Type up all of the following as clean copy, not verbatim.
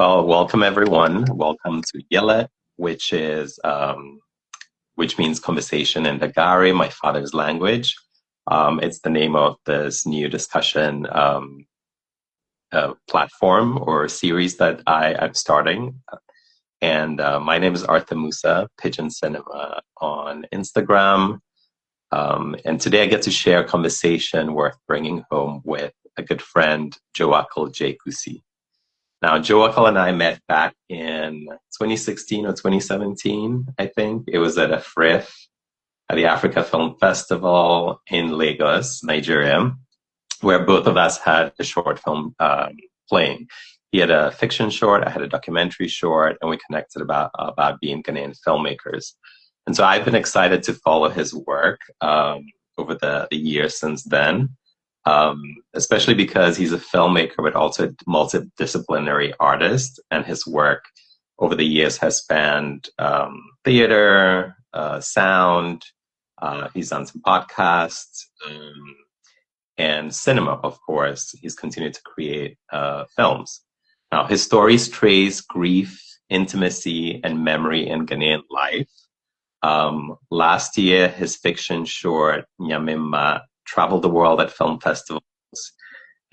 Well, welcome everyone. Welcome to Yɛllɛ, which means conversation in Dagari, my father's language. It's the name of this new discussion platform or series that I'm starting. And my name is Arthur Musah, Pigeon Cinema on Instagram. And today I get to share a conversation worth bringing home with a good friend, Joewackle J. Kusi. Now, Joewackle and I met back in 2016 or 2017, I think. It was at a FRIF, at the Africa Film Festival in Lagos, Nigeria, where both of us had a short film playing. He had a fiction short, I had a documentary short, and we connected about being Ghanaian filmmakers. And so I've been excited to follow his work over the years since then. Especially because he's a filmmaker, but also a multidisciplinary artist, and his work over the years has spanned theater, sound, he's done some podcasts, and cinema, of course. He's continued to create films. Now, his stories trace grief, intimacy, and memory in Ghanaian life. Last year, his fiction short, Nyamima, traveled the world at film festivals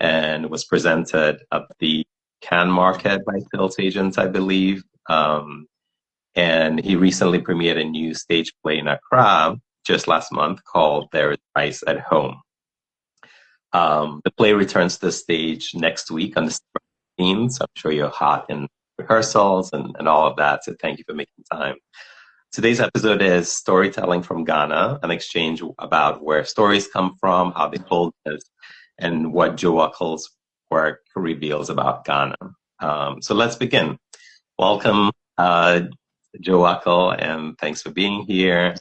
and was presented at the Cannes Market by Tilt Agents, I believe. And he recently premiered a new stage play in Accra just last month called There is Rice at Home. The play returns to the stage next week on December 15th, so I'm sure you're hot in rehearsals and all of that, so thank you for making time. Today's episode is Storytelling from Ghana, an exchange about where stories come from, how they hold us, and what Joewackle's work reveals about Ghana. So let's begin. Welcome, Joewackle, and thanks for being here.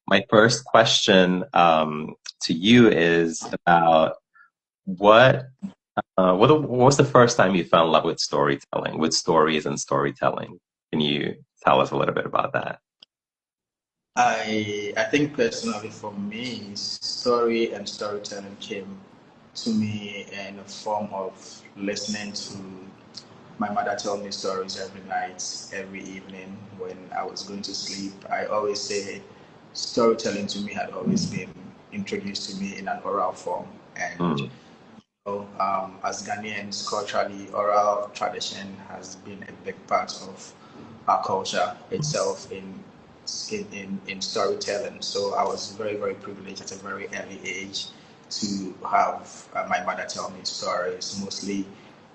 My first question to you is about what was the first time you fell in love with storytelling, with stories and storytelling? Can you tell us a little bit about that? I think personally for me, story and storytelling came to me in the form of listening to my mother tell me stories every night, every evening when I was going to sleep. I always say storytelling to me had always been introduced to me in an oral form. And as Ghanaians, culturally, oral tradition has been a big part of our culture itself in storytelling. So I was very, very privileged at a very early age to have my mother tell me stories. Mostly,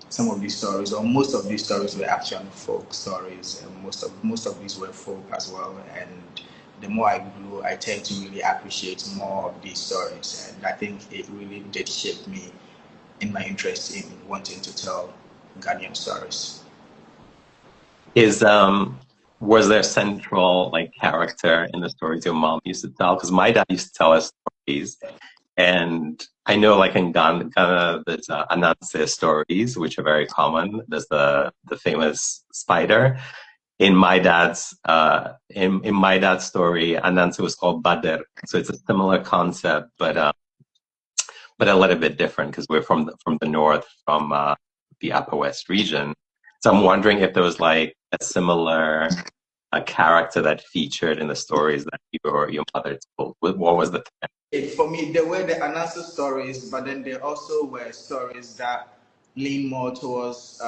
some of these stories, or most of these stories, were actually folk stories, and most of these were folk as well. And the more I grew, I tend to really appreciate more of these stories, and I think it really did shape me in my interest in wanting to tell Ghanaian stories. Was there a central character in the stories your mom used to tell? Because my dad used to tell us stories, and I know in Ghana there's Anansi stories, which are very common. There's the famous spider. In my dad's story, Anansi was called Badr, so it's a similar concept, but a little bit different because we're from the north, from the Upper West region. So I'm wondering if there was a similar character that featured in the stories that your mother told. What was the thing? For me, there were the Anansi stories, but then there also were stories that lean more towards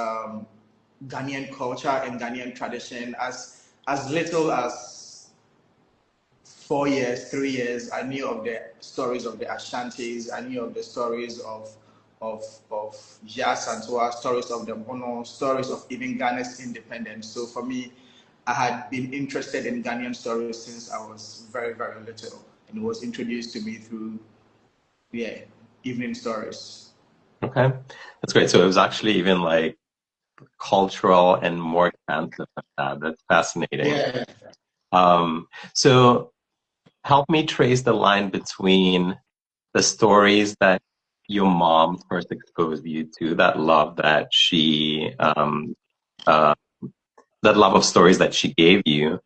Ghanaian culture and Ghanaian tradition. As little as 4 years, 3 years, I knew of the stories of the Ashantis. I knew of the stories of Jazz Santua, stories of the Bono, stories of even Ghana's independence. So for me, I had been interested in Ghanaian stories since I was very, very little, and it was introduced to me through, evening stories. Okay, that's great. So it was actually even cultural and more expansive than that. That's fascinating. Yeah. So help me trace the line between the stories that your mom first exposed you to, that love that she that love of stories that she gave you,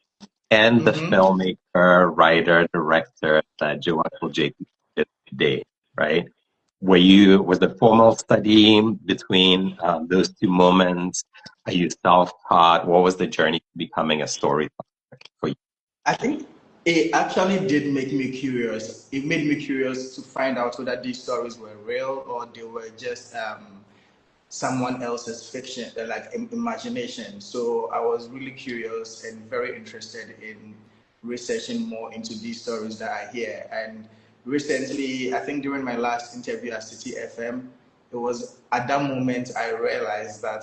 and the filmmaker, writer, director that Joewackle J is today, right? was the formal study between those two moments? Are you self-taught? What was the journey to becoming a storyteller for you? I think it actually did make me curious. It made me curious to find out whether these stories were real or they were just someone else's fiction, like imagination. So I was really curious and very interested in researching more into these stories that I hear. And recently, I think during my last interview at City FM, it was at that moment I realized that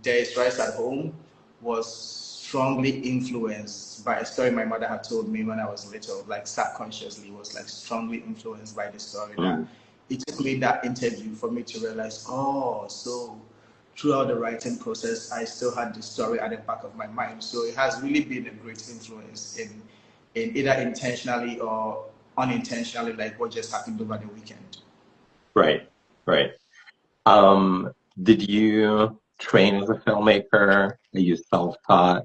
There Is Rice at Home was strongly influenced by a story my mother had told me when I was little, like subconsciously was like strongly influenced by the story that it took me that interview for me to realize, oh, so throughout the writing process, I still had the story at the back of my mind. So it has really been a great influence in either intentionally or unintentionally, like what just happened over the weekend. Right, right. Did you train as a filmmaker? Are you self-taught?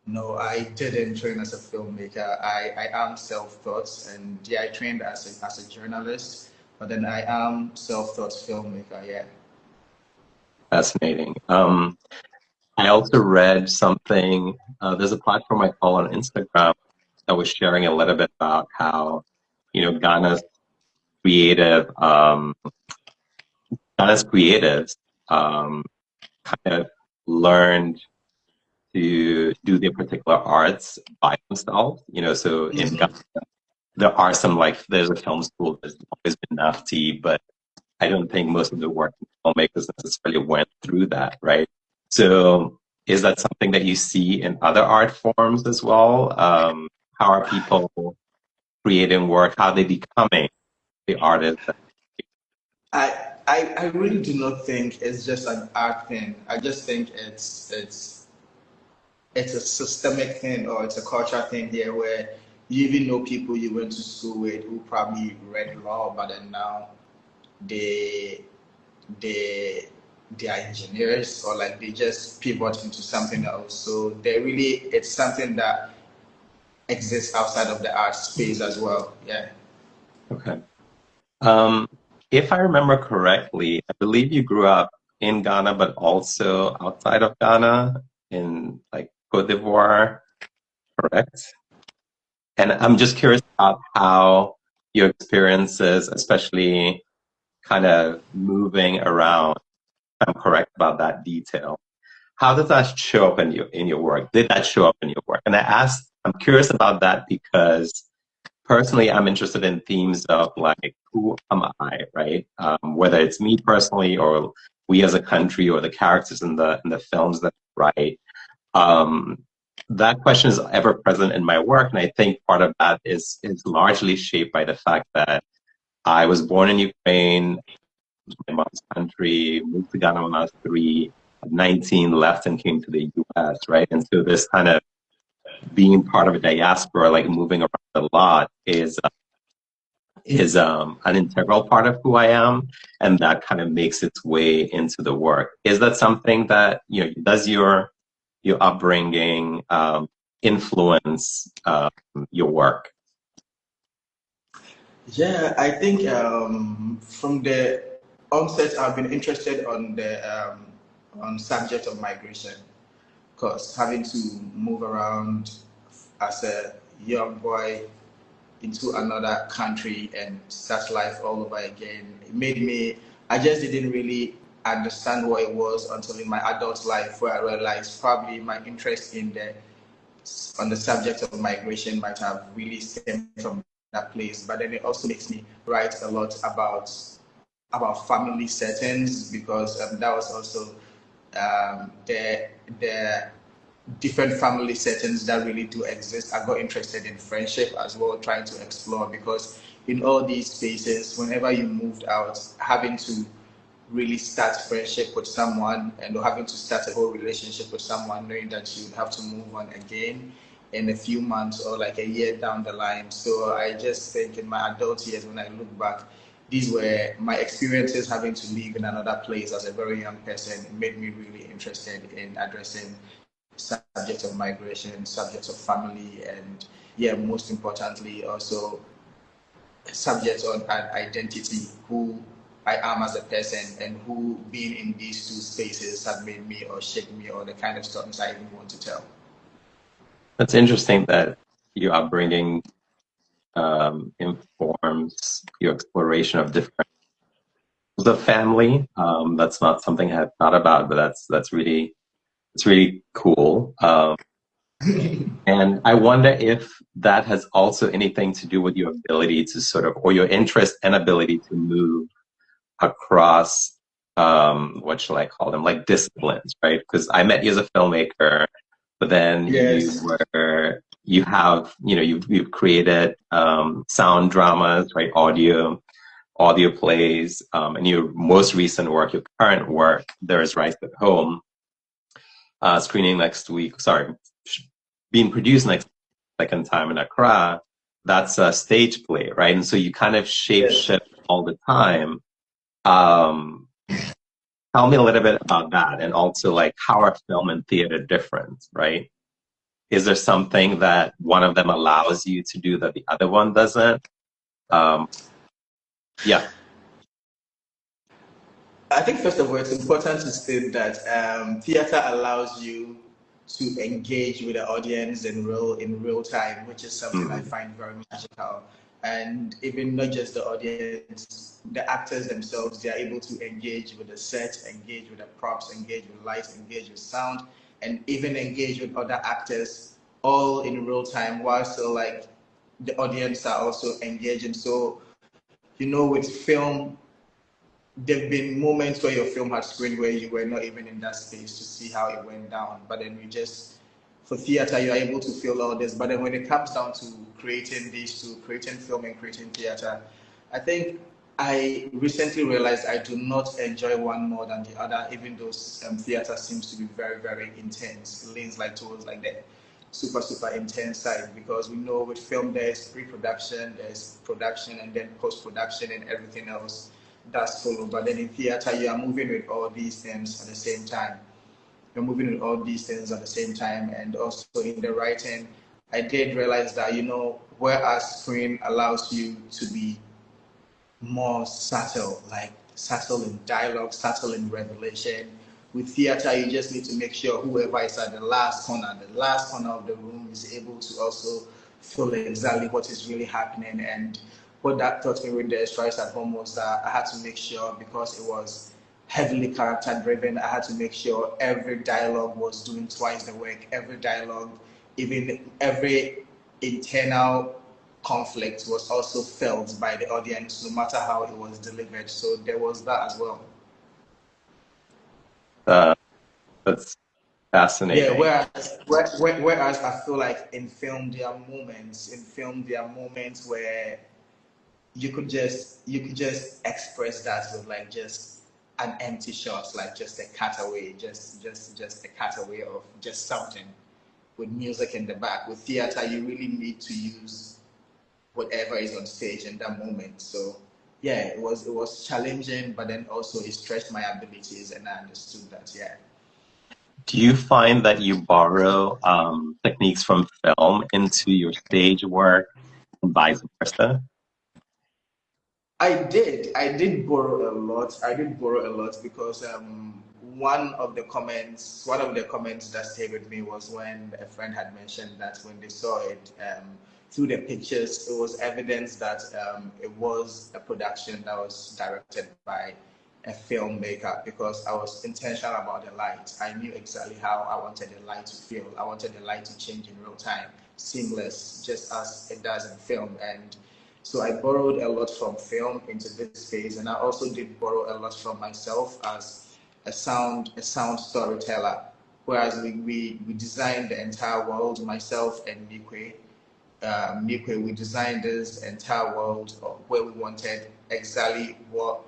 No, I didn't train as a filmmaker. I am self-taught, and yeah, I trained as a journalist, but then I am self-taught filmmaker. Yeah. Fascinating. I also read something. There's a platform I follow on Instagram that was sharing a little bit about how, Ghana's creative, Ghana's creatives kind of learned to do their particular arts by themselves. So in Ghana, there are there's a film school, there's always been NAFTI, but I don't think most of the working filmmakers necessarily went through that, right? So is that something that you see in other art forms as well? How are people creating work? How are they becoming the artist? I really do not think it's just an art thing. I just think it's a systemic thing or it's a cultural thing here where you even know people you went to school with who probably read law, but then now they they they are engineers or like they just pivot into something else. So it's something that exists outside of the art space as well. Yeah. Okay. If I remember correctly, I believe you grew up in Ghana, but also outside of Ghana in like Cote d'Ivoire, correct? And I'm just curious about how your experiences, especially kind of moving around, if I'm correct about that detail. How does that show up in your work? Did that show up in your work? And I'm curious about that because personally, I'm interested in themes of like, who am I, right? Whether it's me personally or we as a country or the characters in the films that I write. That question is ever present in my work, and I think part of that is largely shaped by the fact that I was born in Ukraine, my mom's country, moved to Ghana when I was 3, at 19, left and came to the US, right? And so this kind of being part of a diaspora, like moving around a lot, is an integral part of who I am, and that kind of makes its way into the work. Is that something that does your upbringing influence your work? Yeah, I think from the onset, I've been interested on subject of migration, because having to move around as a young boy into another country and start life all over again, it made me. I just didn't really understand what it was until in my adult life, where I realized probably my interest on the subject of migration might have really stemmed from that place. But then it also makes me write a lot about family settings, because that was also the different family settings that really do exist. I got interested in friendship as well, trying to explore, because in all these spaces, whenever you moved out, having to really start friendship with someone and having to start a whole relationship with someone, knowing that you have to move on again in a few months or like a year down the line. So I just think in my adult years, when I look back, these were my experiences having to live in another place as a very young person. It made me really interested in addressing subjects of migration, subjects of family, and yeah, most importantly, also subject on identity, who I am as a person, and who being in these two spaces have made me or shaped me, or the kind of stories I even want to tell. That's interesting that your upbringing informs your exploration of different the family. That's not something I had thought about, but that's really it's really cool. And I wonder if that has also anything to do with your ability to sort of, or your interest and ability to move across, what shall I call them, like disciplines, right? Because I met you as a filmmaker, but then Yes. you have, you've created sound dramas, right? Audio plays, and your most recent work, your current work, There Is Rice at Home, screening next week. Sorry, being produced next second time in Accra. That's a stage play, right? And so you kind of shape Yes. shift all the time. Um, Tell me a little bit about that, and also like how are film and theater different, right? Is there something that one of them allows you to do that the other one doesn't? Um, yeah. I think first of all, it's important to state that theater allows you to engage with the audience in real time, which is something I Mm. find very magical. And even not just the audience, the actors themselves, they are able to engage with the set, engage with the props, engage with lights, engage with sound, and even engage with other actors all in real time, while still like the audience are also engaging. So, with film, there've been moments where your film had screened where you were not even in that space to see how it went down. But then for theater, you're able to feel all this. But then when it comes down to creating these two, creating film and creating theater, I think I recently realized I do not enjoy one more than the other, even though theater seems to be very, very intense. It leans like towards like the super, super intense side, because we know with film there's pre-production, there's production, and then post-production and everything else that's follow. But then in theater, you are moving with all these things at the same time. You're moving with all these things at the same time. And also in the writing, I did realize that, whereas screen allows you to be more subtle, like subtle in dialogue, subtle in revelation. With theater, you just need to make sure whoever is at the last corner of the room is able to also feel exactly what is really happening. And what that taught me with the Strikes at Home was that I had to make sure, because it was heavily character driven, I had to make sure every dialogue was doing twice the work, every dialogue, even every internal conflict was also felt by the audience, no matter how it was delivered. So there was that as well. Uh, that's Yeah, fascinating. whereas I feel like in film there are moments where you could just express that with like just an empty shot, like just a cutaway, just a cutaway of just something with music in the back. With theater, you really need to use whatever is on stage in that moment. So yeah, it was challenging, but then also it stretched my abilities, and I understood that. Yeah, Do you find that you borrow techniques from film into your stage work and vice versa? I did borrow a lot. I did borrow a lot because one of the comments that stayed with me was when a friend had mentioned that when they saw it through the pictures, it was evidence that it was a production that was directed by a filmmaker, because I was intentional about the light. I knew exactly how I wanted the light to feel. I wanted the light to change in real time, seamless, just as it does in film. And so I borrowed a lot from film into this phase, and I also did borrow a lot from myself as a sound storyteller. Whereas we designed the entire world, myself and Nikwe, we designed this entire world where we wanted exactly what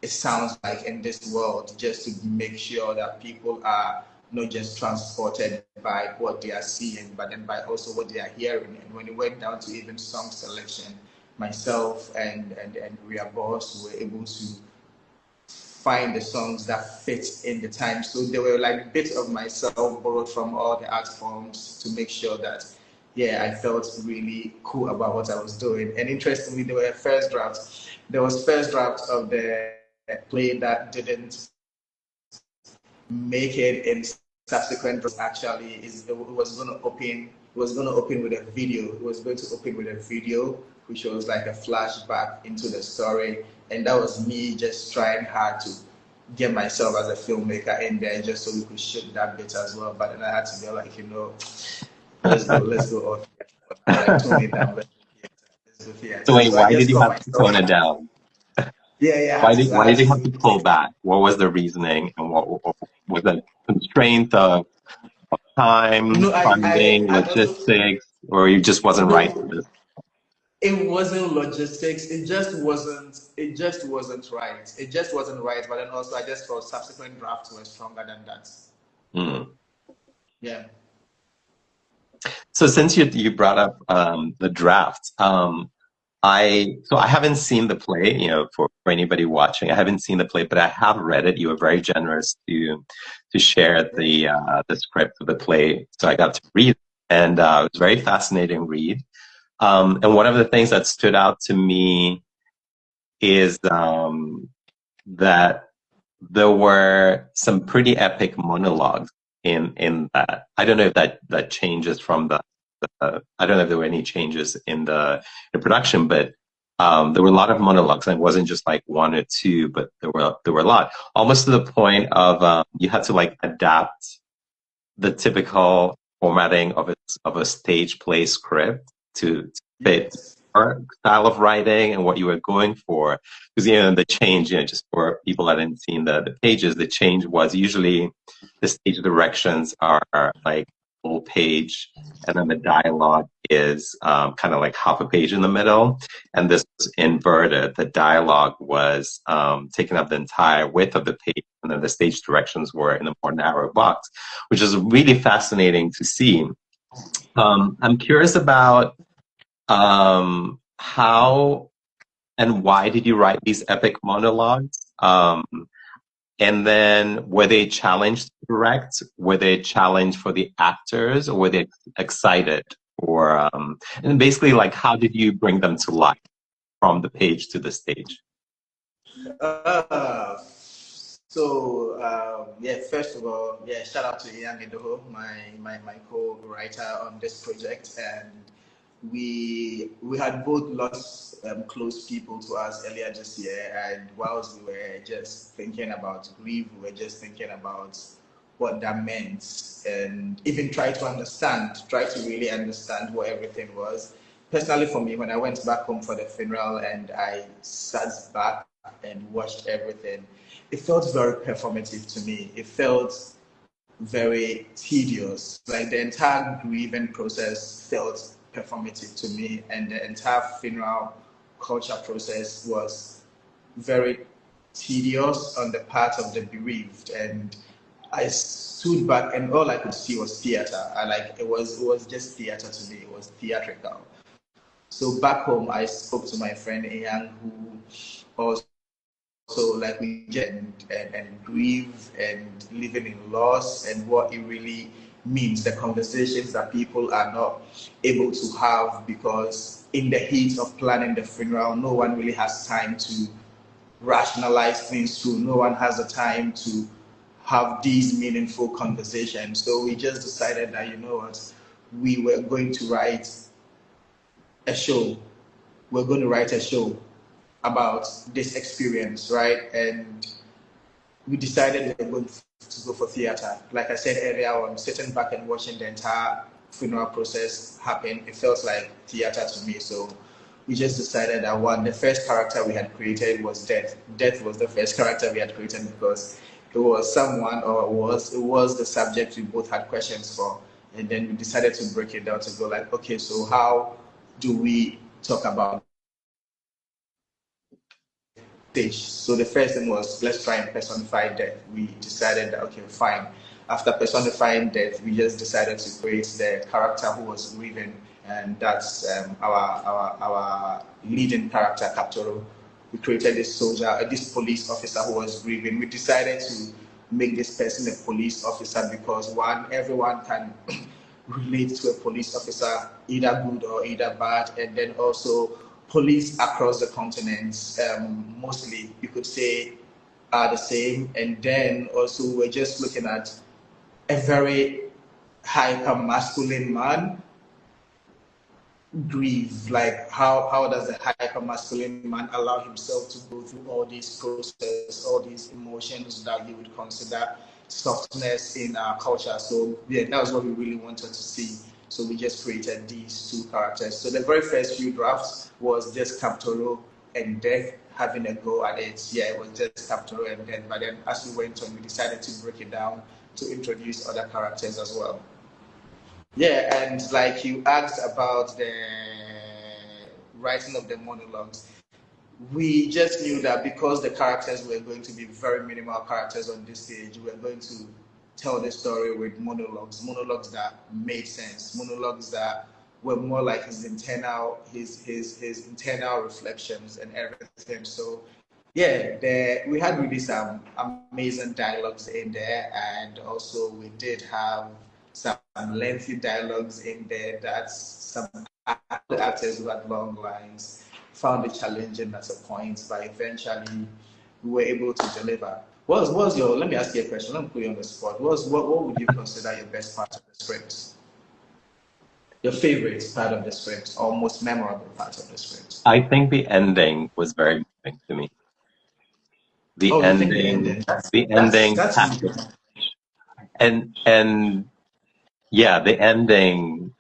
it sounds like in this world, just to make sure that people are not just transported by what they are seeing, but then by also what they are hearing. And when it went down to even song selection, myself and Ria Boss were able to find the songs that fit in the time. So there were like bits of myself borrowed from all the art forms to make sure that yeah, I felt really cool about what I was doing. And interestingly, there were first drafts. There was first drafts of the play that didn't make it in subsequent drafts. Actually, it was going to open. It was going to open with a video. It was going to open with a video, which was like a flashback into the story, and that was me just trying hard to get myself as a filmmaker in there just so we could shoot that bit as well. But then I had to be like, let's go off. I like tone it down. Let's go theater. So wait, So I why did just you got have to myself. tone it down? Yeah, yeah. Why I had did you have to to pull back? What was the reasoning, and what was the constraint of time, no, funding, I also logistics, or you just wasn't right for no. this? It wasn't logistics. It just wasn't. It just wasn't right. It just wasn't right. But then also, I just felt subsequent drafts were stronger than that. Mm. Yeah. So since you brought up the draft, I haven't seen the play. For anybody watching, I haven't seen the play, but I have read it. You were very generous to share the script of the play, so I got to read it, and it was a very fascinating read. And one of the things that stood out to me is that there were some pretty epic monologues in that. I don't know if that changes from I don't know if there were any changes in the production, but there were a lot of monologues, and it wasn't just like one or two, but there were a lot, almost to the point of you had to like adapt the typical formatting of a stage play script to fit Yes. your style of writing and what you were going for. Because the change, just for people that hadn't seen the pages, the change was usually the stage directions are like full page, and then the dialogue is kind of like half a page in the middle. And this was inverted. The dialogue was taking up the entire width of the page, and then the stage directions were in a more narrow box, which is really fascinating to see. I'm curious about how and why did you write these epic monologues? And then were they challenged to direct? Were they challenged for the actors, or were they excited? Or and basically, like, how did you bring them to life from the page to the stage? Uh, yeah, first of all, yeah, shout out to Ian Edoho, my co-writer on this project, and we had both lost close people to us earlier this year, and whilst we were just thinking about grief, we were just thinking about what that meant, and even try to really understand what everything was. Personally, for me, when I went back home for the funeral and I sat back and watched everything, it felt very performative to me. It felt very tedious. Like the entire grieving process felt performative to me, and the entire funeral culture process was very tedious on the part of the bereaved. And I stood back, and all I could see was theater. It was just theater to me. It was theatrical. So back home, I spoke to my friend Ian, who also like we get and grieve and living in loss and what it really means, the conversations that people are not able to have because in the heat of planning the funeral, no one really has time to rationalize things through. No one has the time to have these meaningful conversations. So we just decided that, you know what, we were going to write a show. We're going to write a show about this experience, right? And we decided we were going to go for theater. Like I said earlier on, sitting back and watching the entire funeral process happen, it felt like theater to me. So we just decided that the first character we had created was Death. Death was the first character we had created because it was someone, or it was the subject we both had questions for. And then we decided to break it down to go like, okay, so how do we talk about stage? So the first thing was, let's try and personify death. We decided that, okay, fine. After personifying death, we just decided to create the character who was grieving, and that's our leading character, Captoro. We created this soldier, this police officer who was grieving. We decided to make this person a police officer because one, everyone can relate to a police officer, either good or either bad, and then also police across the continent, mostly you could say are the same. And then also we're just looking at a very hyper masculine man grieve. Like how does a hyper masculine man allow himself to go through all these processes, all these emotions that you would consider softness in our culture? So yeah, that was what we really wanted to see. So we just created these two characters. So the very first few drafts was just Captoro and Death having a go at it. Yeah, it was just Captoro and Death. But then as we went on, we decided to break it down to introduce other characters as well. Yeah, and like you asked about the writing of the monologues, we just knew that because the characters were going to be very minimal characters on this stage, we were going to tell the story with monologues that made sense, monologues that were more like his internal reflections and everything. So yeah, we had really some amazing dialogues in there, and also we did have some lengthy dialogues in there that some actors who had long lines found it challenging at a point, but eventually we were able to deliver. Let me ask you a question, let me put you on the spot. What would you consider your best part of the script? Your favorite part of the script, or most memorable part of the script? I think the ending was very moving to me. The ending. And yeah, the ending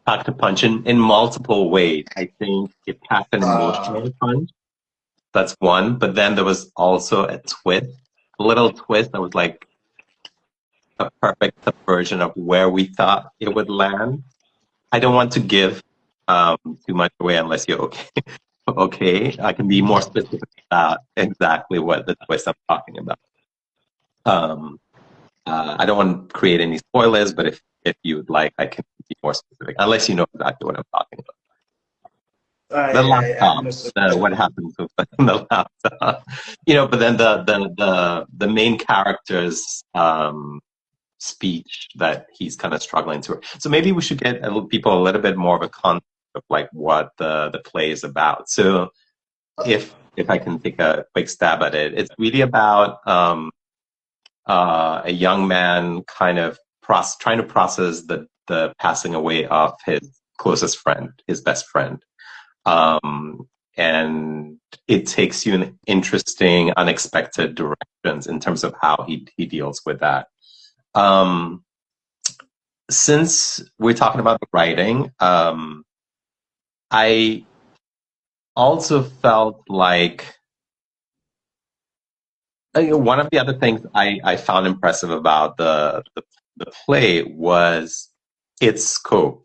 packed a punch in multiple ways. I think it packed an emotional punch. That's one. But then there was also a little twist that was like a perfect version of where we thought it would land. I don't want to give too much away unless you're okay. Okay, I can be more specific about exactly what the twist I'm talking about. I don't want to create any spoilers, but if you would like, I can be more specific, unless you know exactly what I'm talking about. The laptop, what happens with the laptop, but then the main character's speech that he's kind of struggling to. So maybe we should get people a little bit more of a concept of like what the play is about. So if I can take a quick stab at it, it's really about a young man kind of trying to process the passing away of his closest friend, his best friend. And it takes you in interesting, unexpected directions in terms of how he deals with that. Since we're talking about the writing, I also felt like one of the other things I found impressive about the play was its scope.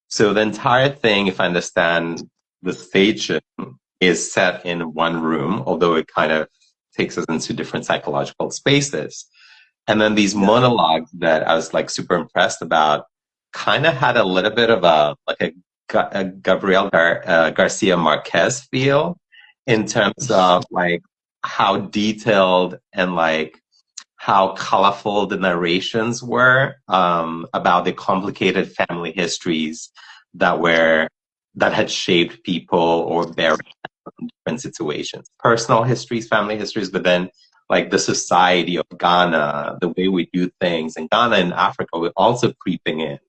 So the entire thing, if I understand the stage, is set in one room, although it kind of takes us into different psychological spaces. And then these monologues that I was like super impressed about kind of had a little bit of a Gabriel Garcia Marquez feel in terms of like how detailed and like how colorful the narrations were about the complicated family histories that had shaped people or buried different situations, personal histories, family histories, but then like the society of Ghana, the way we do things in Ghana and Africa, we're also creeping in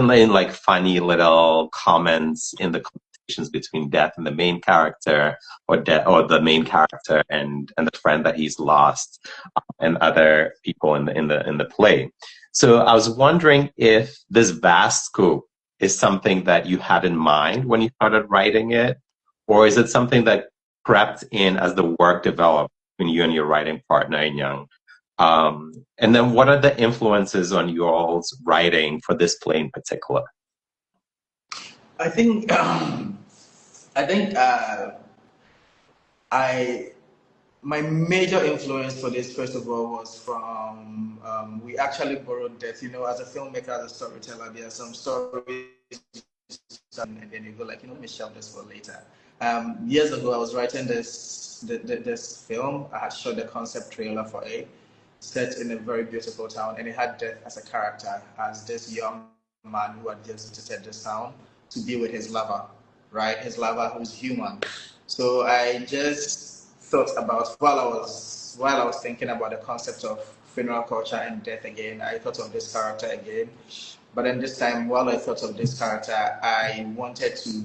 like funny little comments in the conversations between Death and the main character, or the main character and the friend that he's lost, and other people in the play. So I was wondering if this vast scope is something that you had in mind when you started writing it, or is it something that crept in as the work developed between you and your writing partner in Young? And then what are the influences on your all's writing for this play in particular? I think my major influence for this, first of all, was from we actually borrowed Death. As a filmmaker, as a storyteller, there are some stories, and then you go like, let me shelve this for later. Years ago, I was writing this film. I had shot the concept trailer for it, set in a very beautiful town, and it had Death as a character, as this young man who had just visited this town to be with his lover, right? His lover who's human. So I just thought about while I was thinking about the concept of funeral culture and death again, I thought of this character again. But then this time, while I thought of this character, I wanted to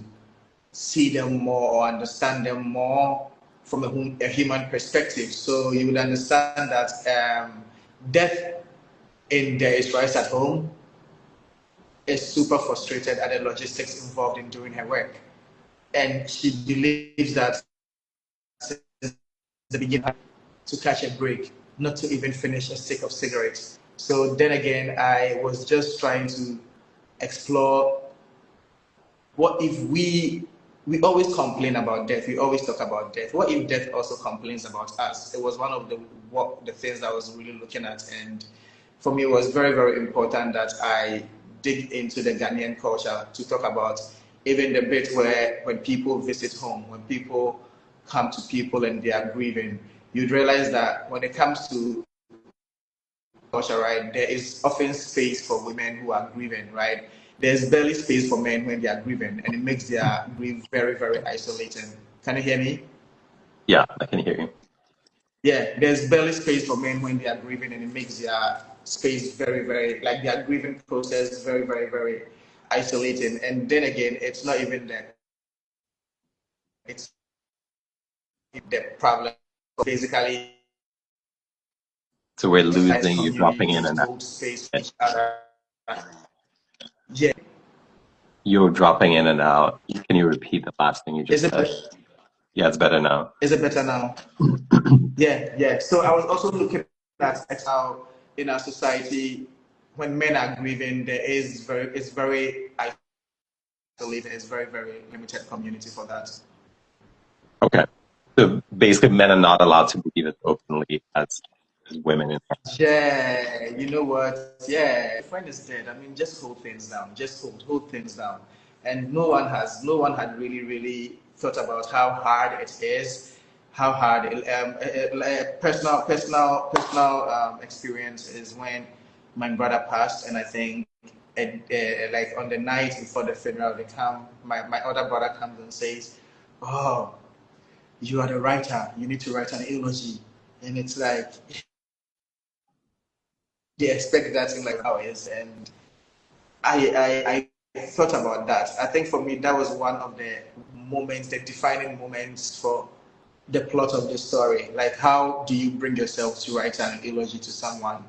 see them more or understand them more from a human perspective. So you would understand that death in There Is Rice at Home is super frustrated at the logistics involved in doing her work. And she believes that the beginning to catch a break, not to even finish a stick of cigarettes. So then again, I was just trying to explore what if we always complain about death, we always talk about death. What if death also complains about us? It was one of the things I was really looking at, and for me it was very, very important that I dig into the Ghanaian culture to talk about even the bit where when people visit home, when people come to people and they are grieving, you'd realize that when it comes to culture, right, there is often space for women who are grieving, right? There's barely space for men when they are grieving, and it makes their grief very, very isolating. Can you hear me? Yeah, I can hear you. Yeah, there's barely space for men when they are grieving, and it makes their space very, very, like their grieving process very, very, very isolating. And then again, it's not even that. It's the problem. Basically, So we're as losing you, dropping in communities and out. hold space for each other. Yeah. You're dropping in and out. Can you repeat the last thing you just said? Yeah, it's better now. Is it better now? Yeah, yeah. So I was also looking at how in our society, when men are grieving, it's very isolated. It's very, very limited community for that. Okay. So basically, men are not allowed to grieve as openly as women. Yeah, you know what? Yeah, your friend is dead. I mean, just hold things down. Just hold things down. And no one had really thought about how hard it is, how hard personal experience is when my brother passed, and I think like on the night before the funeral, my other brother comes and says, "Oh, you are the writer. You need to write an eulogy," and it's like they expect that in like hours, and I thought about that. I think for me that was one of the moments, the defining moments for the plot of the story. Like, how do you bring yourself to write an eulogy to someone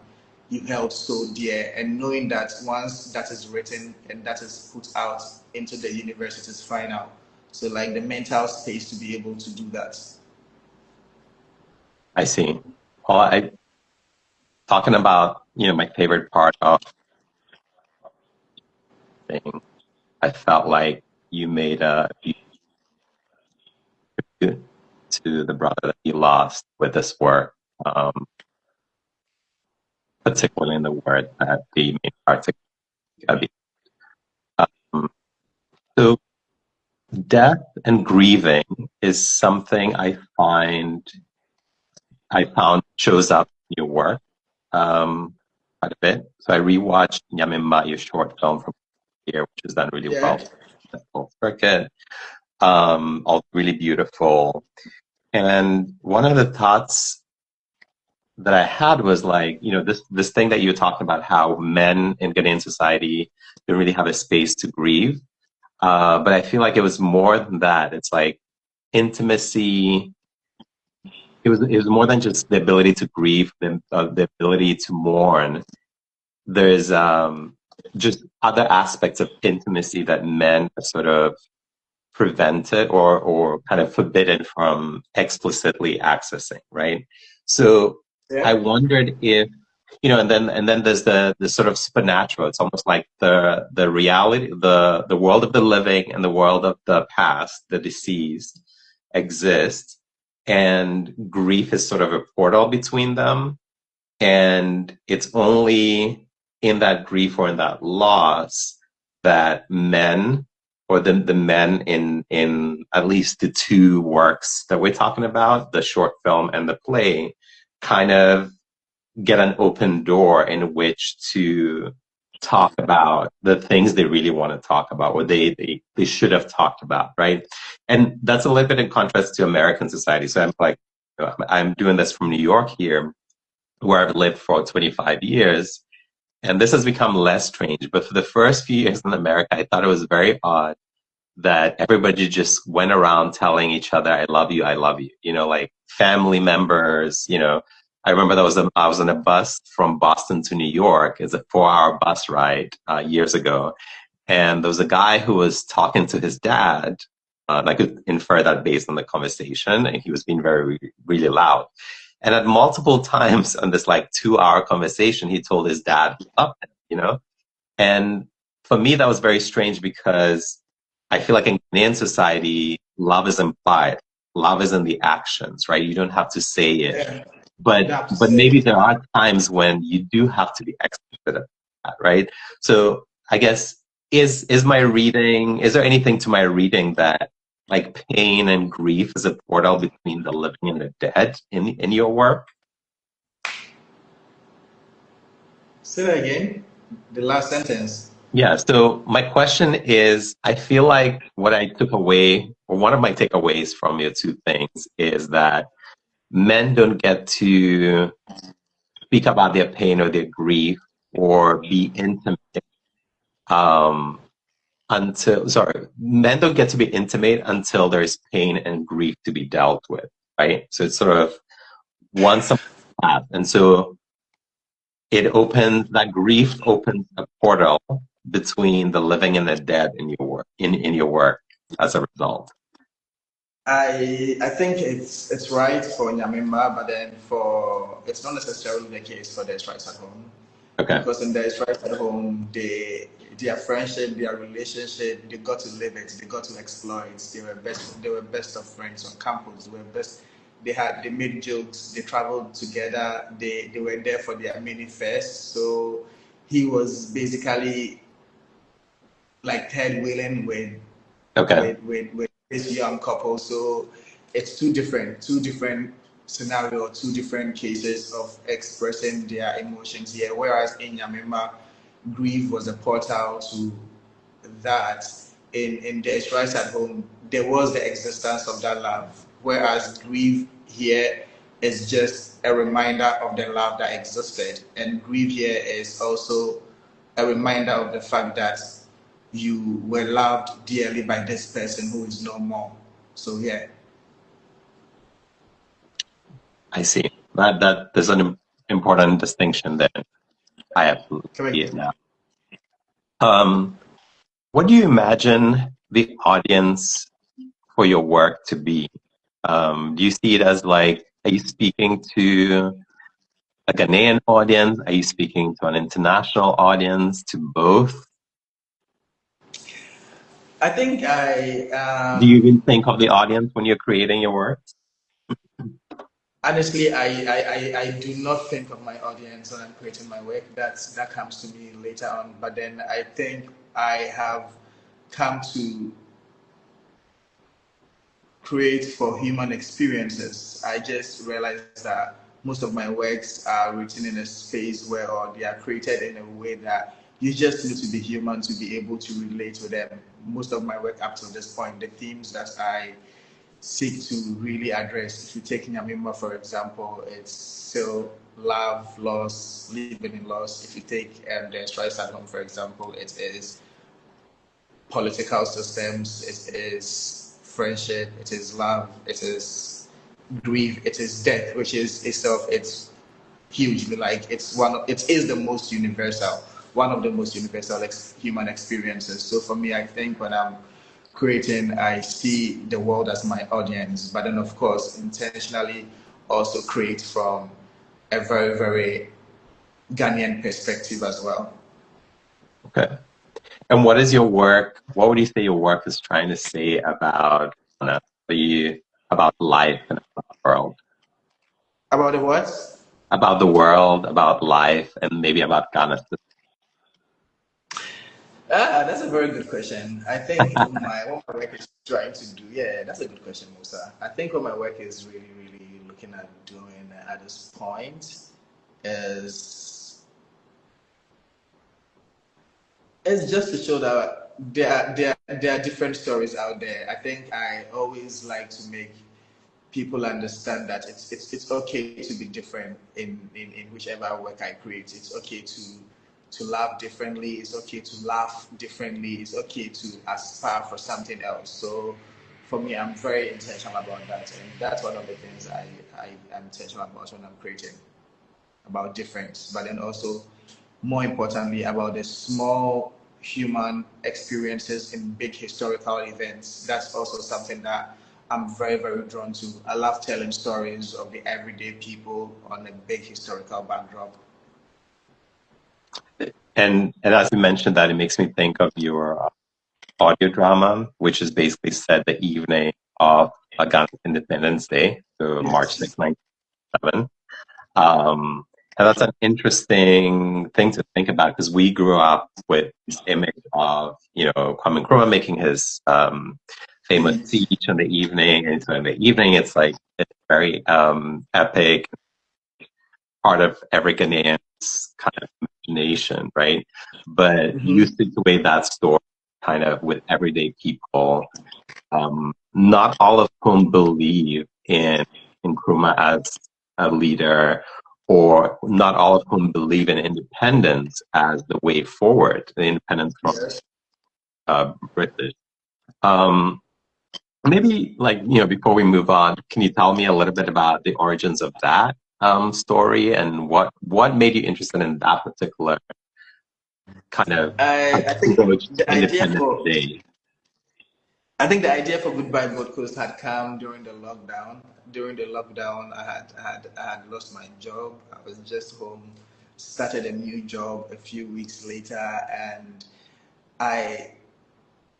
you held so dear, and knowing that once that is written and that is put out into the universe, it is final. So like the mental space to be able to do that. I see. Well, talking about, my favorite part of the thing, I felt like you made a tribute to the brother that you lost with this work, particularly in the word that the main character. Um, so death and grieving is something I found shows up in your work quite a bit. So I rewatched Nyamimba, your short film from here, which has done really well. Circuit, all really beautiful. And one of the thoughts that I had was like, this thing that you were talking about, how men in Ghanaian society don't really have a space to grieve. But I feel like it was more than that. It's like intimacy. It was more than just the ability to grieve, the ability to mourn. There's just other aspects of intimacy that men are sort of prevented or kind of forbidden from explicitly accessing, right? So I wondered if, and then there's the sort of supernatural. It's almost like the reality, the world of the living and the world of the past, the deceased, exist, and grief is sort of a portal between them. And it's only in that grief or in that loss that men, or the men in at least the two works that we're talking about, the short film and the play, kind of get an open door in which to talk about the things they really want to talk about, or they should have talked about, right? And that's a little bit in contrast to American society. So I'm like, I'm doing this from New York here, where I've lived for 25 years. And this has become less strange. But for the first few years in America, I thought it was very odd that everybody just went around telling each other, I love you, I love you. You know, like family members, you know. I remember I was on a bus from Boston to New York. It's a 4-hour bus ride years ago. And there was a guy who was talking to his dad. And I could infer that based on the conversation. And he was being very, really loud. And at multiple times on this like 2-hour conversation, he told his dad he loved him, you know? And for me, that was very strange because I feel like in Ghanaian society, love is implied. Love is in the actions, right? You don't have to say it. Yeah. But maybe there are times when you do have to be explicit about that, right? So I guess is there anything to my reading that like pain and grief is a portal between the living and the dead in your work? Say that again. The last sentence. Yeah, so my question is, I feel like what I took away, or one of my takeaways from your two things, is that men don't get to speak about their pain or their grief or be intimate men don't get to be intimate until there's pain and grief to be dealt with, right? So it's sort of one path. And so that grief opens a portal between the living and the dead in your work, in your work as a result. I think it's right for Nyamimba, but then it's not necessarily the case for the Strikes at Home. Okay. Because in the Strikes at Home, their friendship, their relationship, they got to live it, they got to explore it. They were best of friends on campus. They were best. They made jokes. They traveled together. They were there for their mini fest. So he was basically like third wheeling with this young couple. So it's two different scenarios, two different cases of expressing their emotions here. Whereas in Nyamimba, grief was a portal to that. In the Strikes at Home, there was the existence of that love. Whereas grief here is just a reminder of the love that existed. And grief here is also a reminder of the fact that you were loved dearly by this person who is no more. So yeah. I see. That there's an important distinction there. I have to see it now. What do you imagine the audience for your work to be? Do you see it as like, are you speaking to a Ghanaian audience? Are you speaking to an international audience? To both? I think Do you even think of the audience when you're creating your work? honestly, I do not think of my audience when I'm creating my work. That comes to me later on. But then I think I have come to create for human experiences. I just realized that most of my works are written in a space where, or they are created in a way that you just need to be human to be able to relate with them. Most of my work up to this point, the themes that I seek to really address, if you take Nyamimba, for example, it's still love, loss, living in loss. If you take the Strikes at Home, for example, it is political systems, it is friendship, it is love, it is grief, it is death, which is itself, it's hugely like it is the most universal, one of the most universal human experiences. So for me, I think when I'm creating, I see the world as my audience, but then of course intentionally also create from a very, very Ghanaian perspective as well. Okay. And what is your work? What would you say your work is trying to say about about life and about the world? About the what? About the world, about life, and maybe about Ghana. That's a very good question. I think what my work is trying to do, yeah, that's a good question, Musa. I think what my work is really, really looking at doing, at this point, is It's just to show that there are different stories out there. I think I always like to make people understand that it's okay to be different in whichever work I create. It's okay to laugh differently. It's okay to laugh differently. It's okay to aspire for something else. So for me, I'm very intentional about that, and that's one of the things I am intentional about when I'm creating, about difference, but then also more importantly about the small human experiences in big historical events. That's also something that I'm very, very drawn to. I love telling stories of the everyday people on a big historical backdrop. And as you mentioned that, it makes me think of your audio drama, which is basically set the evening of Ghana's Independence Day, so March 6th, Yes. 1997. And that's an interesting thing to think about because we grew up with this image of, Kwame Nkrumah making his famous speech in the evening. And so in the evening, it's like it's very epic, part of every Ghanaian's kind of imagination, right? But you situate that story kind of with everyday people, not all of whom believe in Nkrumah as a leader, or not all of whom believe in independence as the way forward, the independence from British. Maybe, before we move on, can you tell me a little bit about the origins of that story and what made you interested in that particular kind of I think approach to the idea Independence for Day? I think the idea for Goodbye Gold Coast had come during the lockdown. During the lockdown, I had lost my job. I was just home, started a new job a few weeks later, and I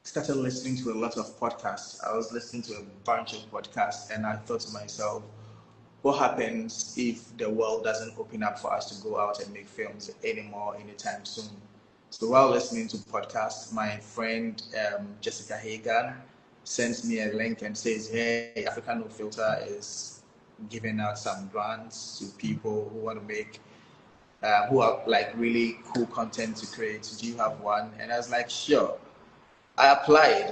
started listening to a lot of podcasts. I was listening to a bunch of podcasts, and I thought to myself, what happens if the world doesn't open up for us to go out and make films anymore anytime soon? So while listening to podcasts, my friend Jessica Hagan sends me a link and says, "Hey, Africa No Filter is giving out some grants to people who want to make, who are like really cool content to create. Do you have one?" And I was like, "Sure." I applied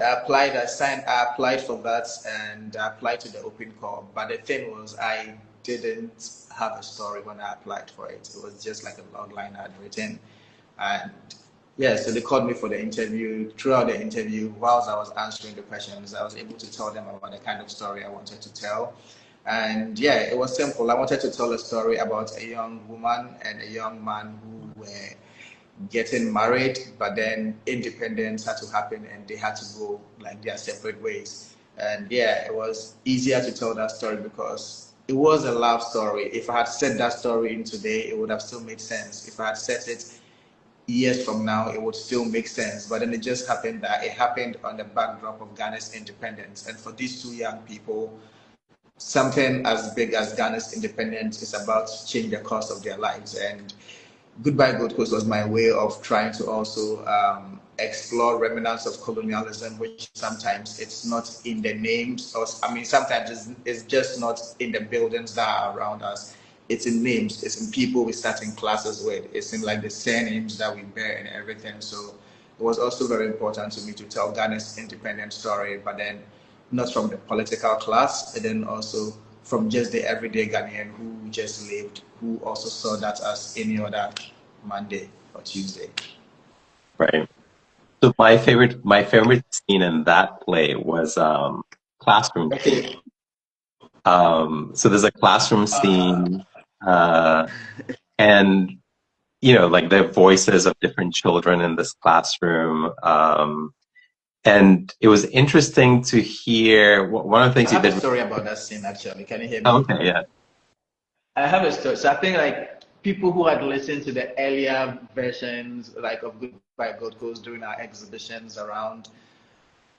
for that and I applied to the open call. But the thing was, I didn't have a story when I applied for it. It was just like a log line I'd written. And yeah, so they called me for the interview. Throughout the interview, whilst I was answering the questions, I was able to tell them about the kind of story I wanted to tell. And yeah, it was simple. I wanted to tell a story about a young woman and a young man who were getting married, but then independence had to happen and they had to go like their separate ways. And yeah, it was easier to tell that story because it was a love story. If I had said that story in today, it would have still made sense. If I had said it years from now, it would still make sense. But then it just happened that it happened on the backdrop of Ghana's independence. And for these two young people, something as big as Ghana's independence is about to change the course of their lives. And Goodbye Gold Coast was my way of trying to also explore remnants of colonialism, which sometimes it's not in the names, or I mean, sometimes it's just not in the buildings that are around us. It's in names, it's in people we start in classes with, it's in like the surnames that we bear and everything. So it was also very important to me to tell Ghana's independent story, but then not from the political class, and then also from just the everyday Ghanaian who just lived, who also saw that as any other Monday or Tuesday. Right. So my favorite scene in that play was classroom. Okay. So there's a classroom scene, and like the voices of different children in this classroom. And it was interesting to hear one of the things I you have a did. story about that scene actually. Can you hear Oh, me? okay, yeah. I have a story. So I think like people who had listened to the earlier versions like of Goodbye Gold Coast during our exhibitions around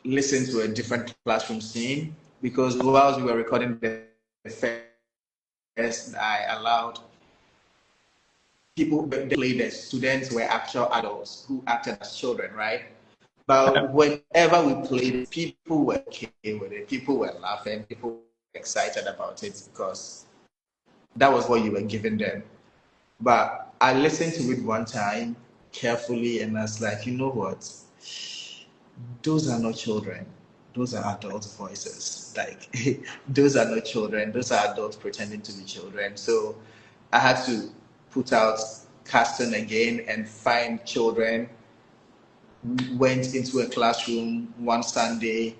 listen to a different classroom scene because whilst we were recording the first, I allowed people they played the students were actual adults who acted as children, right? But whenever we played, people were okay with it. People were laughing. People were excited about it because that was what you were giving them. But I listened to it one time carefully, and I was like, you know what? Those are not children. Those are adult voices. Like those are not children. Those are adults pretending to be children. So I had to put out casting again and find children. Went into a classroom one Sunday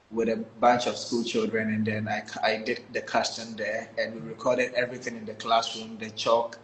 with a bunch of school children, and then I did the casting there, and we recorded everything in the classroom. The chalk,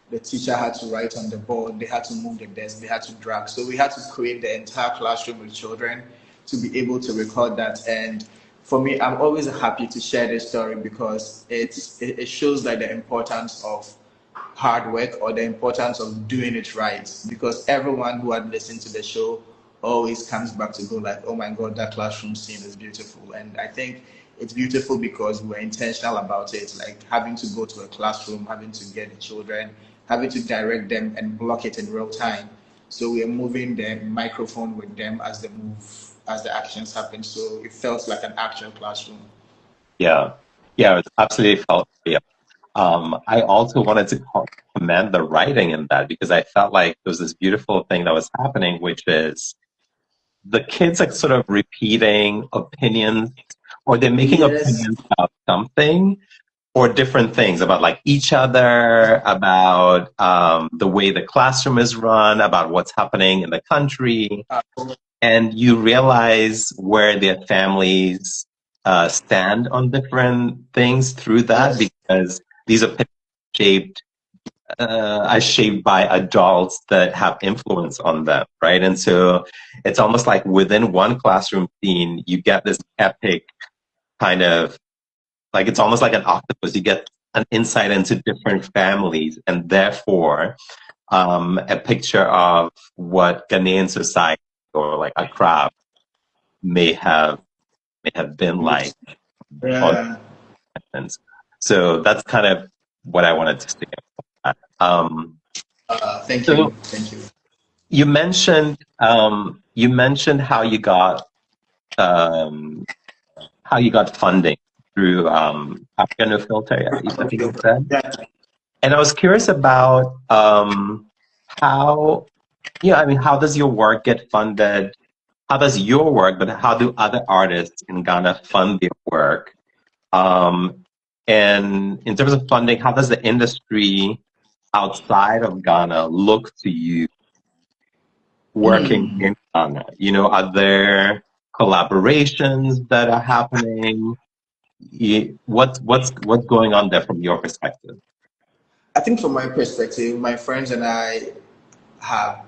the teacher had to write on the board, they had to move the desk, they had to drag. So we had to create the entire classroom with children to be able to record that. And for me, I'm always happy to share this story because it shows like the importance of hard work or the importance of doing it right, because everyone who had listened to the show always comes back to go like, oh my god, that classroom scene is beautiful. And I think it's beautiful because we're intentional about it, like having to go to a classroom, having to get the children, having to direct them and block it in real time. So we are moving the microphone with them as they move, as the actions happen, so it felt like an actual classroom. Yeah, yeah, it absolutely felt real. I also wanted to commend the writing in that because I felt like there was this beautiful thing that was happening, which is the kids are sort of repeating opinions, or they're making Yes. opinions about something or different things about like each other, about the way the classroom is run, about what's happening in the country. And you realize where their families stand on different things through that, Yes. because these are shaped are shaped by adults that have influence on them, right? And so it's almost like within one classroom scene, you get this epic kind of, like, it's almost like an octopus. You get an insight into different families, and therefore a picture of what Ghanaian society or like Accra may have been like on. Yeah. So that's kind of what I wanted to say about that. Thank you. So Thank you. you mentioned um, how you got funding through African No Filter, I think you said. Yeah. And I was curious about how, yeah, I mean, how does your work get funded? How does your work, but how do other artists in Ghana fund their work? And in terms of funding, how does the industry outside of Ghana look to you working Hmm. in Ghana? You know, are there collaborations that are happening? What's going on there from your perspective? I think from my perspective, my friends and I have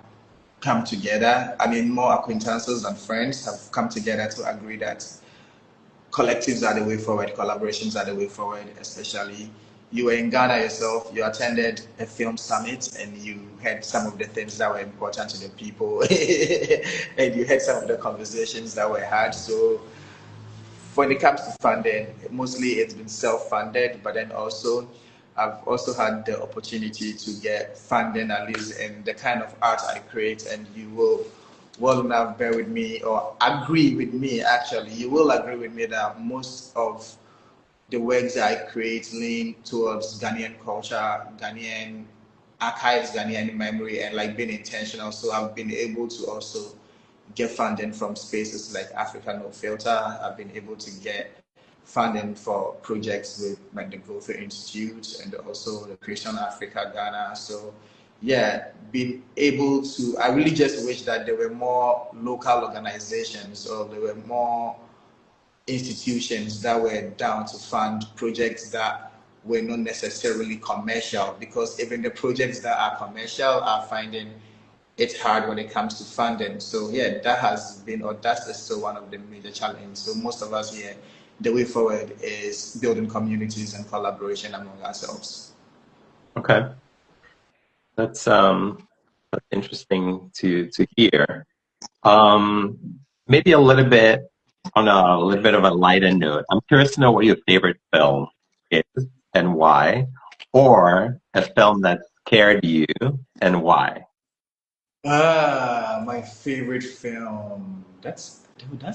come together. I mean, more acquaintances than friends have come together to agree that collectives are the way forward, collaborations are the way forward, especially you were in Ghana yourself, you attended a film summit and you heard some of the things that were important to the people and you heard some of the conversations that were had. So when it comes to funding, mostly it's been self-funded, but then also I've also had the opportunity to get funding, at least in the kind of art I create, and you will well enough bear with me or agree with me, actually. You will agree with me that most of the works that I create lean towards Ghanaian culture, Ghanaian archives, Ghanaian memory, and like being intentional. So I've been able to also get funding from spaces like Africa No Filter. I've been able to get funding for projects with like the Gopher Institute and also the Christian Africa Ghana. So yeah, being able to, I really just wish that there were more local organizations or there were more institutions that were down to fund projects that were not necessarily commercial, because even the projects that are commercial are finding it hard when it comes to funding. So yeah, that has been, or that's still one of the major challenges. So most of us here, the way forward is building communities and collaboration among ourselves. Okay, that's interesting to hear. Maybe a little bit on a little bit of a lighter note. I'm curious to know what your favorite film is and why, or a film that scared you and why. My favorite film. That's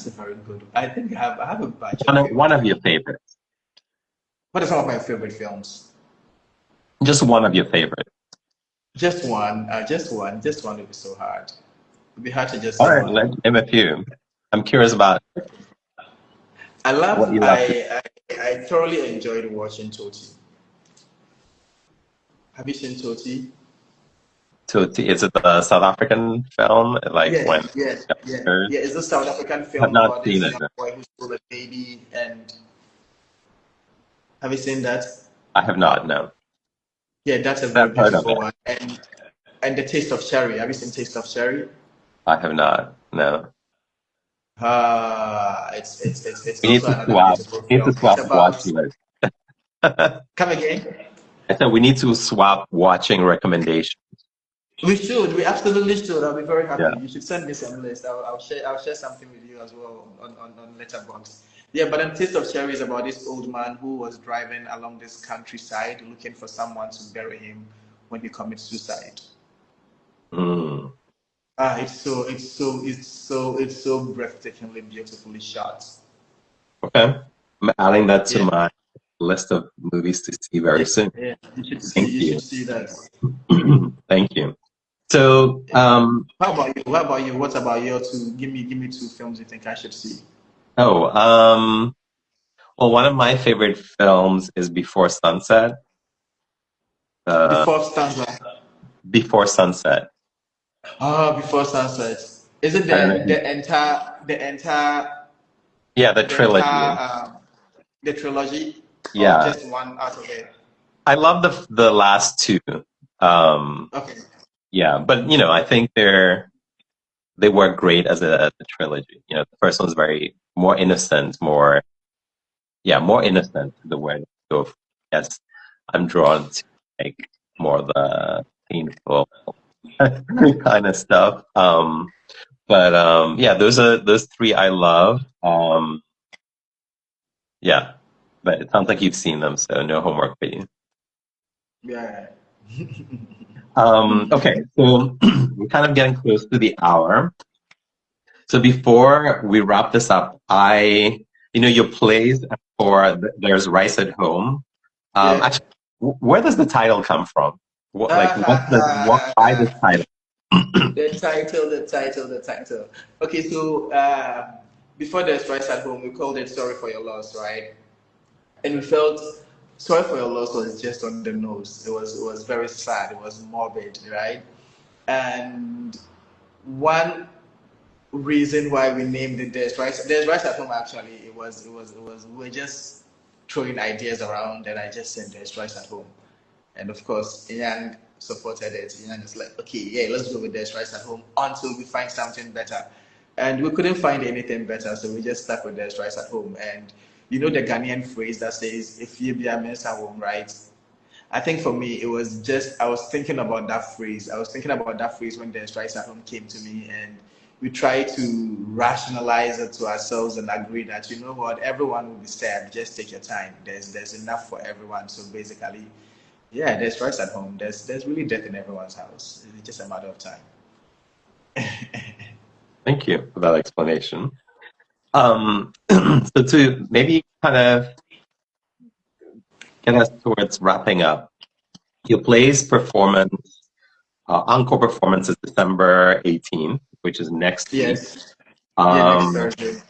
a very good. I have a bunch of One favorite of your films. favorites. What are some of my favorite films? Just one of your favorites. Just one. Just one. Just one would be so hard. It'd be hard to just All say right, one. let's name a few. I'm curious about I what love. you love to. I thoroughly enjoyed watching Toti. Have you seen Toti? Is it the South African film? Like Yeah, when yeah, yeah, youngsters? yeah. It's a South African I have film not about seen this it. young boy who stole a baby. And have you seen that? I have not. No, Yeah, that's a I've very heard of beautiful it. one. And the Taste of Cherry. Have you seen Taste of Cherry? I have not. No. It's We need also to another swap. beautiful We need to film. It's swap about watching list. I come again. said we need to swap watching recommendations. We should. We absolutely should. I'll be very Yeah. happy. You should send me some list. I'll share. I'll share something with you as well on Letterboxd. Yeah, but then Taste of Cherry is about this old man who was driving along this countryside looking for someone to bury him when he commits suicide. Mm. It's so breathtakingly beautifully shot. Okay. I'm adding that to Yeah, my list of movies to see very yeah, soon. yeah. You should see. Thank You you. should see that. Thank you. So, Yeah. How about you? What about you? What about you? To give me two films you think I should see. oh, well, one of my favorite films is Before Sunset. The Uh, fourth stanza. Before Sunset. Before sunset. Is it I don't know. Yeah, the the entire trilogy. the trilogy, or Yeah, just one out of it? I love the last two. Um, Okay. yeah, but I think they work great as a trilogy. The first one's very more innocent, more innocent. The word. So yes, I'm drawn to like more the painful kind of stuff. But yeah, those three I love. Yeah, but it sounds like you've seen them, so no homework for you. Yeah. Okay, so we're kind of getting close to the hour. So before we wrap this up, your plays for There's Rice at Home. Yeah. Actually, where does the title come from? Why this title? The title. Okay, so before there's Rice at Home, we called it Sorry for Your Loss, right? And we felt Sorry for Your Loss was just on the nose. It was very sad. It was morbid, right? And one reason why we named it There's Rice at Home. Actually, it was we were just throwing ideas around, and I just said There's Rice at Home. And of course, Yang supported it. Yang is like, okay, yeah, let's go with There's Rice at Home until we find something better. And we couldn't find anything better, so we just stuck with There's Rice at Home. And you know the Ghanaian phrase that says, if you be a mess at home, right? I think for me, it was just, I was thinking about that phrase. I was thinking about that phrase when There's Rice at Home came to me, and we tried to rationalize it to ourselves and agree that, you know what, everyone will be sad. Just take your time. There's enough for everyone. So basically, yeah, there's rice at home. There's really death in everyone's house. It's just a matter of time. Thank you for that explanation. So to maybe kind of get us towards wrapping up, your play's performance, encore performance is December 18th, which is next week. Yes. Yeah, next Um, Thursday.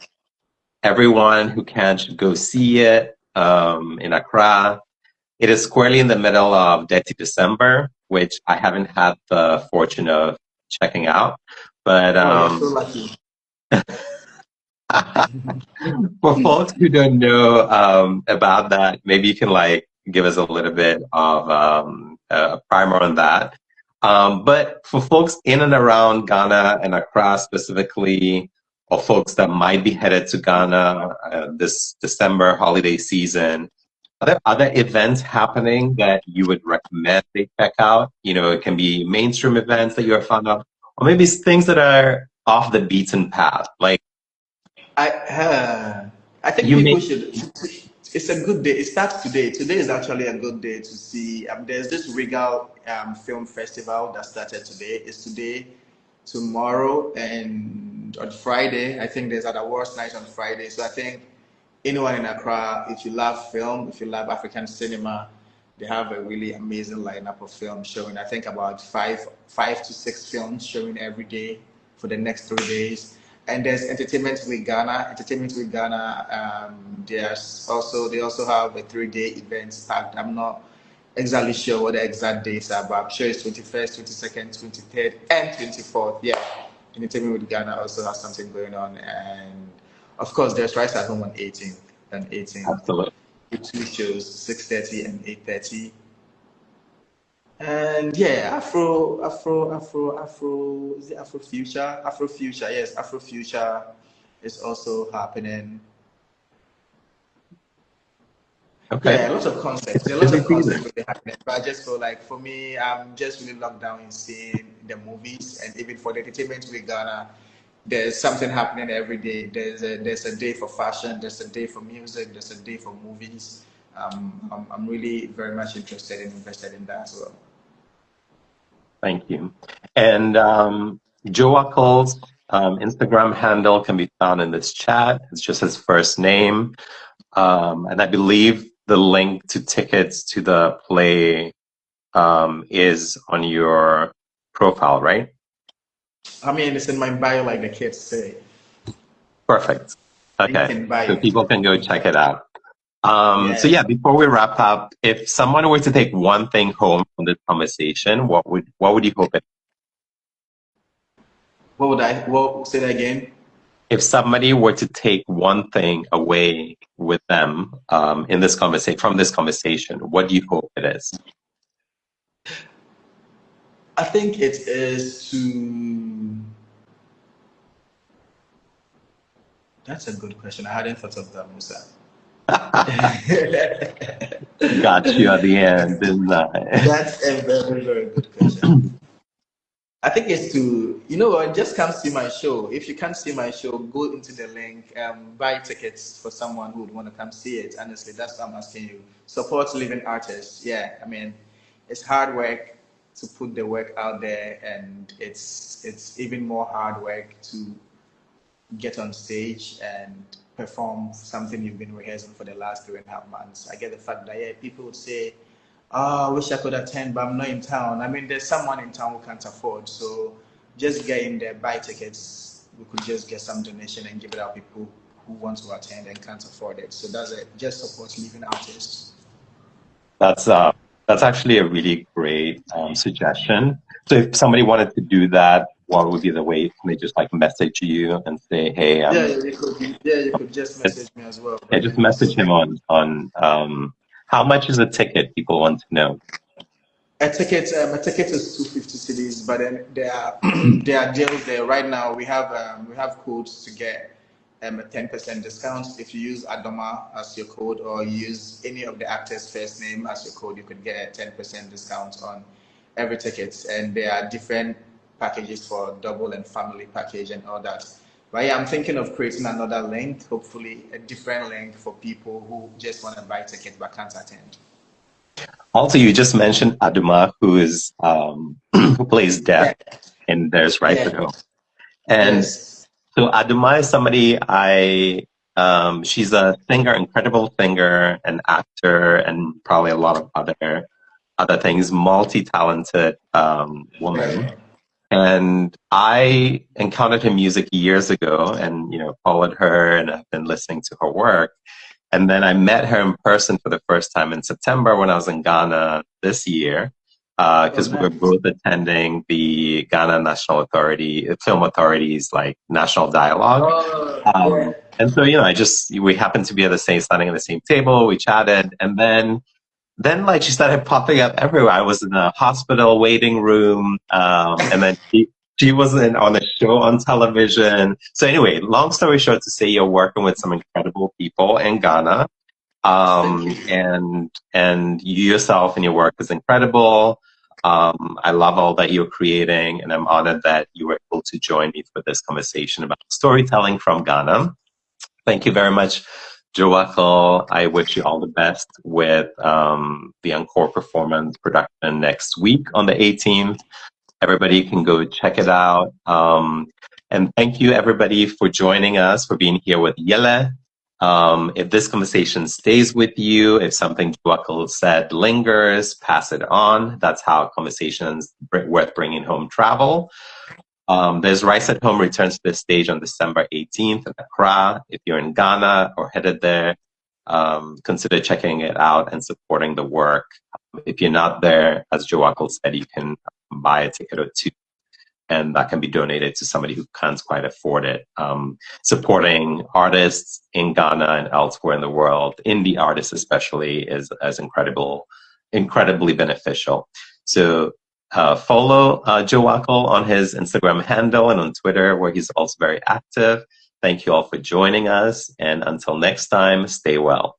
Everyone who can should go see it in Accra. It is squarely in the middle of Dirty December, which I haven't had the fortune of checking out. But Oh, you're so lucky. for folks who don't know about that, maybe you can like give us a little bit of a primer on that. But for folks in and around Ghana and Accra specifically, or folks that might be headed to Ghana this December holiday season, are there other events happening that you would recommend they check out? It can be mainstream events that you're a fan of, or maybe it's things that are off the beaten path. Like I think you may, people should. It's a good day. It starts today. Today is actually a good day to see. There's this Regal film festival that started today. It's today, tomorrow, and on Friday. I think there's an awards night on Friday. So I think anyone in Accra, if you love film, if you love African cinema, They have a really amazing lineup of films showing. I think about five to six films showing every day for the next 3 days. And there's Entertainment with Ghana. Entertainment with Ghana. They also have a 3 day event packed. I'm not exactly sure what the exact dates are, but I'm sure it's 21st, 22nd, 23rd, and 24th. Yeah, Entertainment with Ghana also has something going on, and of course, there's Rise at Home on 18th and 18th. Absolutely. Two shows, 6:30 and 8:30. And yeah, is it Afro Future? Afro Future, yes, Afro Future is also happening. Okay. Yeah, lots of concepts. There are lots of concepts really happening. But I just feel like for me, I'm just really locked down in seeing the movies, and even for the Entertainment with Ghana, there's something happening every day. There's a day for fashion, there's a day for music, there's a day for movies. I'm really very much interested and invested in that as well. Thank you. And Joewackle's Instagram handle can be found in this chat. It's just his first name. And I believe the link to tickets to the play is on your profile, right? I mean, it's in my bio, like the kids say. Perfect. Okay. So people can go check it out. So yeah, before we wrap up, if someone were to take one thing home from this conversation, what would you hope it? Say that again? If somebody were to take one thing away with them in this conversation, from this conversation, what do you hope it is? I think it is to. That's a good question. I hadn't thought of that, Musa. Got you at the end, didn't I? That's a very, very good question. I think it's to, just come see my show. If you can't see my show, go into the link, buy tickets for someone who would want to come see it. Honestly, that's what I'm asking you. Support living artists. Yeah, I mean, it's hard work to put the work out there, and it's even more hard work to get on stage and perform something you've been rehearsing for the last 3.5 months. I get the fact that people would say, "Oh, I wish I could attend, but I'm not in town." I mean, there's someone in town who can't afford, so just get in there, buy tickets. We could just get some donation and give it out to people who want to attend and can't afford it. So that's it. Just support living artists. That's actually a really great suggestion. So if somebody wanted to do that, what would be the way? Can they just message you and say, "Hey"? You could just message me as well. Yeah, just message him on how much is a ticket? People want to know. A ticket is 250 cedis, but then there are deals there right now. We have codes to get a 10% discount. If you use Adoma as your code, or you use any of the actors' first name as your code, you could get a 10% discount on every ticket. And there are different packages for double and family package and all that. But yeah, I'm thinking of creating another link, hopefully a different link for people who just want to buy tickets but can't attend. Also, you just mentioned Adoma, who is who plays Death in There's Right to Go. And so Adoma is somebody she's a singer, incredible singer, an actor, and probably a lot of other things, multi-talented woman. And I encountered her music years ago and, followed her, and I've been listening to her work. And then I met her in person for the first time in September when I was in Ghana this year, because we were both attending the Ghana National Film Authority's national dialogue. And so, we happened to be standing at the same table, we chatted, and then she started popping up everywhere. I was in a hospital waiting room, and then she was on a show on television. So anyway, long story short to say, you're working with some incredible people in Ghana, and you yourself and your work is incredible. I love all that you're creating, and I'm honored that you were able to join me for this conversation about storytelling from Ghana. Thank you very much, Joewackle. I wish you all the best with the Encore performance production next week on the 18th. Everybody can go check it out. And thank you, everybody, for joining us, for being here with Yɛllɛ. If this conversation stays with you, if something Joewackle said lingers, pass it on. That's how conversations worth bringing home travel. There's Rice at Home returns to the stage on December 18th in Accra. If you're in Ghana or headed there, consider checking it out and supporting the work. If you're not there, as Joewackle said, you can buy a ticket or two, and that can be donated to somebody who can't quite afford it. Supporting artists in Ghana and elsewhere in the world, indie artists especially, is incredibly beneficial. So follow Joewackle on his Instagram handle and on Twitter, where he's also very active. Thank you all for joining us, and until next time, stay well.